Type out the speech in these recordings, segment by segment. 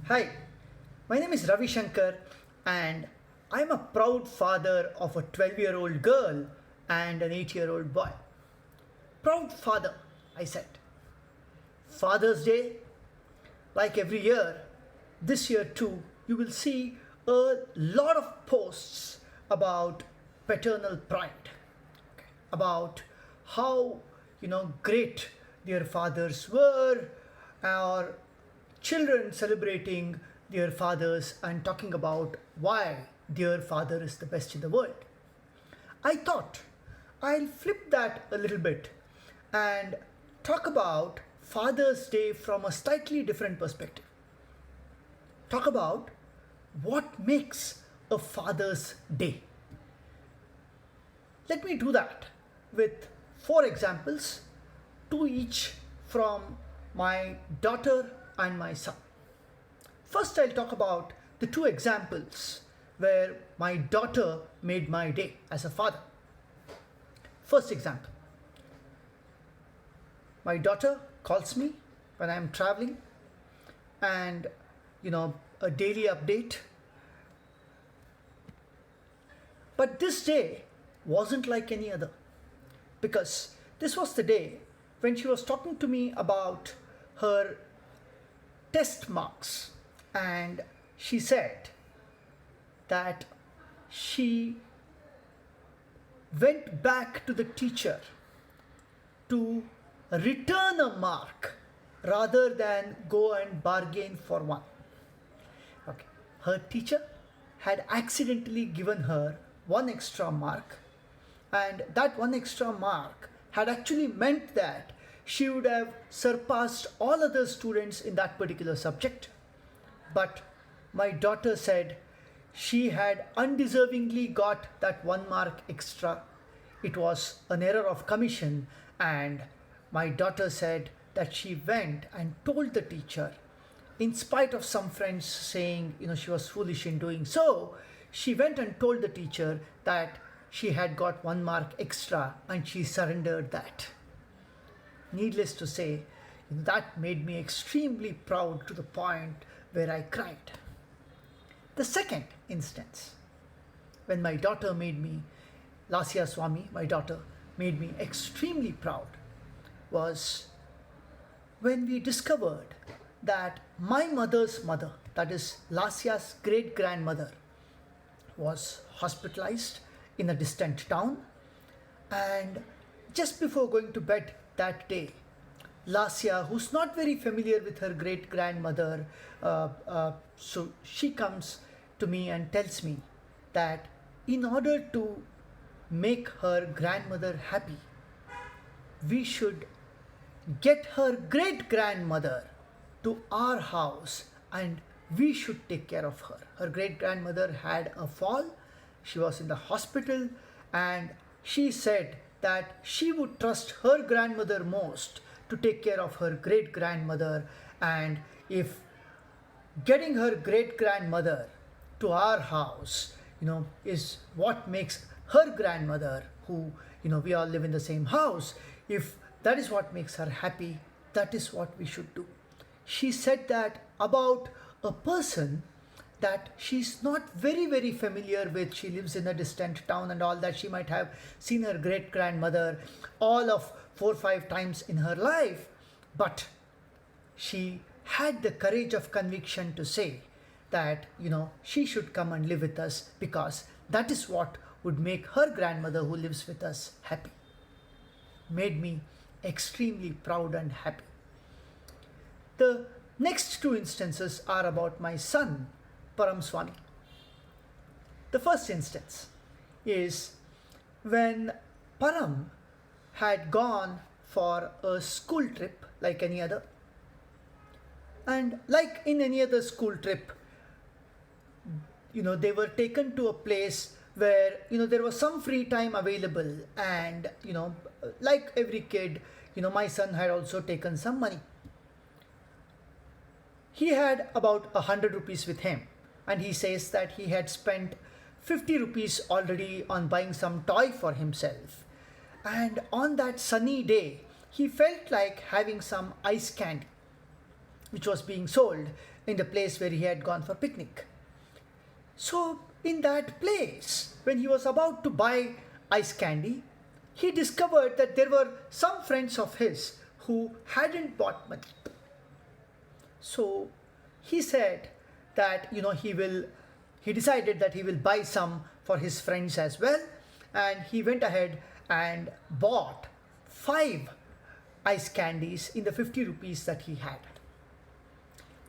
Hi, my name is Ravi Shankar and I'm a proud father of a 12-year-old girl and an 8-year-old boy. Proud father, I said. Father's Day, like every year, this year too, you will see a lot of posts about paternal pride, about how great their fathers were, or children celebrating their fathers and talking about why their father is the best in the world. I thought I'll flip that a little bit and talk about Father's Day from a slightly different perspective. Talk about what makes a Father's Day. Let me do that with 4 examples, two each from my daughter and my son. First, I'll talk about the 2 examples where my daughter made my day as a father. First example, my daughter calls me when I'm traveling and a daily update. But this day wasn't like any other, because this was the day when she was talking to me about her test marks, and she said that she went back to the teacher to return a mark rather than go and bargain for one. Okay. Her teacher had accidentally given her 1 extra mark, and that 1 extra mark had actually meant that she would have surpassed all other students in that particular subject. But my daughter said she had undeservingly got that 1 mark extra. It was an error of commission, and my daughter said that she went and told the teacher, in spite of some friends saying she was foolish in doing so. She went and told the teacher that she had got 1 mark extra and she surrendered that. Needless to say, that made me extremely proud to the point where I cried. The second instance, when my daughter made me, Lasya Swami, my daughter, made me extremely proud, was when we discovered that my mother's mother, that is Lasya's great-grandmother, was hospitalized in a distant town. And just before going to bed that day, Lasya, who's not very familiar with her great-grandmother, so she comes to me and tells me that in order to make her grandmother happy, we should get her great-grandmother to our house and we should take care of her. Her great-grandmother had a fall. She was in the hospital, and she said that she would trust her grandmother most to take care of her great-grandmother, and if getting her great-grandmother to our house is what makes her grandmother, who we all live in the same house, if that is what makes her happy, that is what we should do. She said that about a person that she's not very familiar with. She lives in a distant town and all that. She might have seen her great-grandmother all of 4 or 5 times in her life, but she had the courage of conviction to say that she should come and live with us, because that is what would make her grandmother, who lives with us, happy. Made me extremely proud and happy. The next 2 instances are about my son, Param Swami. The first instance is when Param had gone for a school trip like any other. And like in any other school trip, they were taken to a place where there was some free time available, and like every kid, my son had also taken some money. He had about 100 rupees with him, and he says that he had spent 50 rupees already on buying some toy for himself. And on that sunny day, he felt like having some ice candy, which was being sold in the place where he had gone for picnic. So in that place, when he was about to buy ice candy, he discovered that there were some friends of his who hadn't bought money. So he said that he decided that he will buy some for his friends as well, and he went ahead and bought 5 ice candies in the 50 rupees that he had.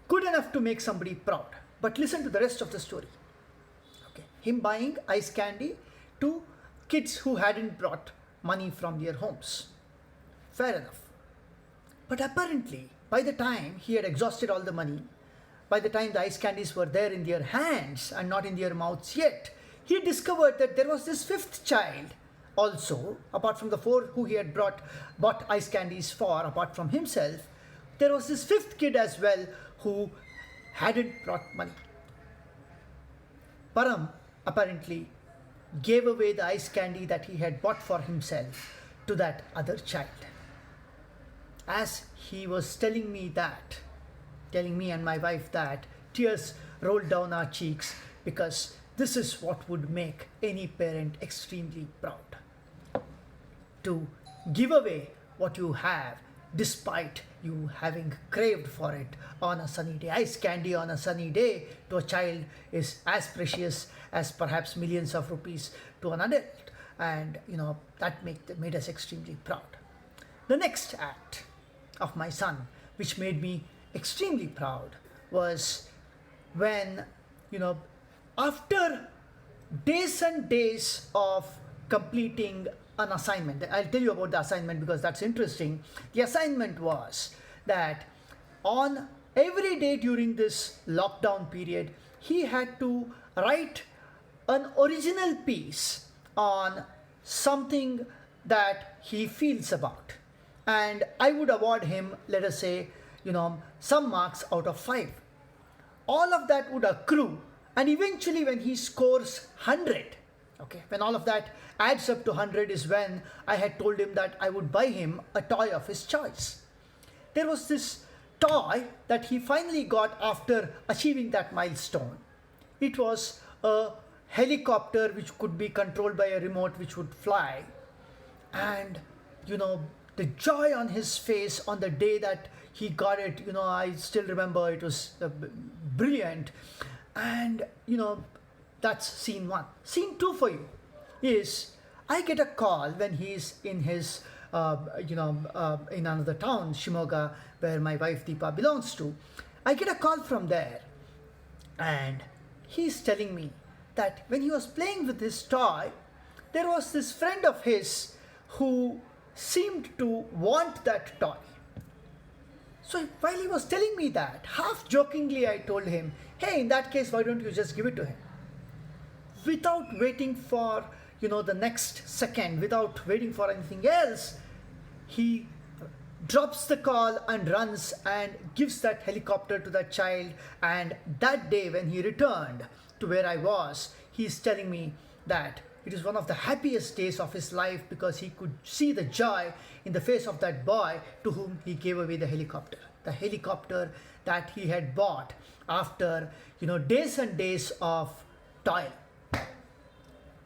Good enough to make somebody proud. But listen to the rest of the story. Okay. Him buying ice candy to kids who hadn't brought money from their homes. Fair enough. But apparently, by the time he had exhausted all the money, by the time the ice candies were there in their hands and not in their mouths yet, he discovered that there was this 5th child also, apart from the 4 who he had bought ice candies for, apart from himself, there was this 5th kid as well who hadn't brought money. Param apparently gave away the ice candy that he had bought for himself to that other child. As he was telling me and my wife that, tears rolled down our cheeks, because this is what would make any parent extremely proud. To give away what you have despite you having craved for it on a sunny day. Ice candy on a sunny day to a child is as precious as perhaps millions of rupees to an adult. And that made us extremely proud. The next act of my son, which made me extremely proud, was when, after days and days of completing an assignment. I'll tell you about the assignment because that's interesting. The assignment was that on every day during this lockdown period, he had to write an original piece on something that he feels about. And I would award him, let us say, some marks out of 5. All of that would accrue, and eventually when he scores 100, okay, when all of that adds up to 100 is when I had told him that I would buy him a toy of his choice. There was this toy that he finally got after achieving that milestone. It was a helicopter which could be controlled by a remote which would fly. And, the joy on his face on the day that he got it, I still remember it was brilliant. And, that's scene 1. Scene 2 for you is I get a call when he's in his, in another town, Shimoga, where my wife Deepa belongs to. I get a call from there, and he's telling me that when he was playing with his toy, there was this friend of his who seemed to want that toy. So while he was telling me that, half jokingly I told him, hey, in that case, why don't you just give it to him? Without waiting for, the next second, without waiting for anything else, he drops the call and runs and gives that helicopter to that child. And that day when he returned to where I was, he's telling me that it is one of the happiest days of his life because he could see the joy in the face of that boy to whom he gave away the helicopter. The helicopter that he had bought after, days and days of toil.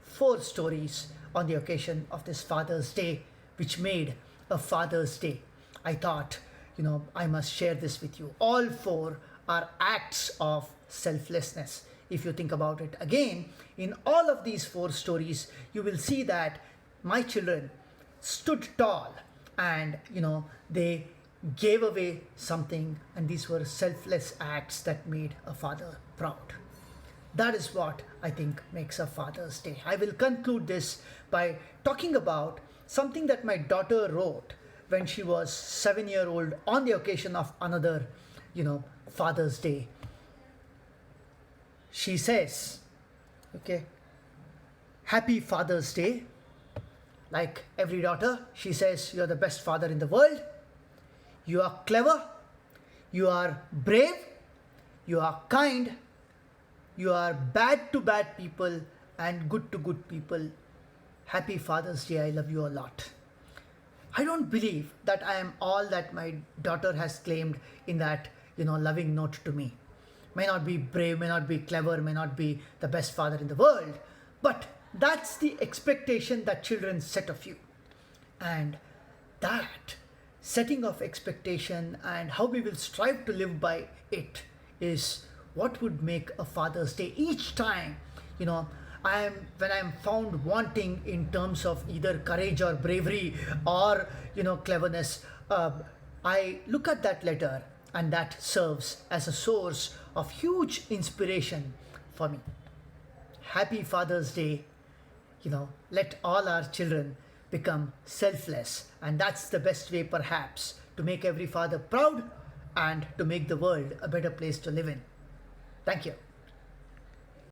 4 stories on the occasion of this Father's Day, which made a Father's Day. I thought, I must share this with you. All 4 are acts of selflessness. If you think about it again, in all of these 4 stories, you will see that my children stood tall and, they gave away something, and these were selfless acts that made a father proud. That is what I think makes a Father's Day. I will conclude this by talking about something that my daughter wrote when she was 7-year-old on the occasion of another, Father's Day. She says, Happy Father's Day. Like every daughter, she says, you're the best father in the world. You are clever. You are brave. You are kind. You are bad to bad people and good to good people. Happy Father's Day. I love you a lot. I don't believe that I am all that my daughter has claimed in that, loving note to me. May not be brave, may not be clever, may not be the best father in the world, but that's the expectation that children set of you. And that setting of expectation and how we will strive to live by it is what would make a Father's Day each time. You know, when I'm found wanting in terms of either courage or bravery or cleverness, I look at that letter, and that serves as a source of huge inspiration for me. Happy Father's Day. Let all our children become selfless, and that's the best way perhaps to make every father proud and to make the world a better place to live in. Thank you.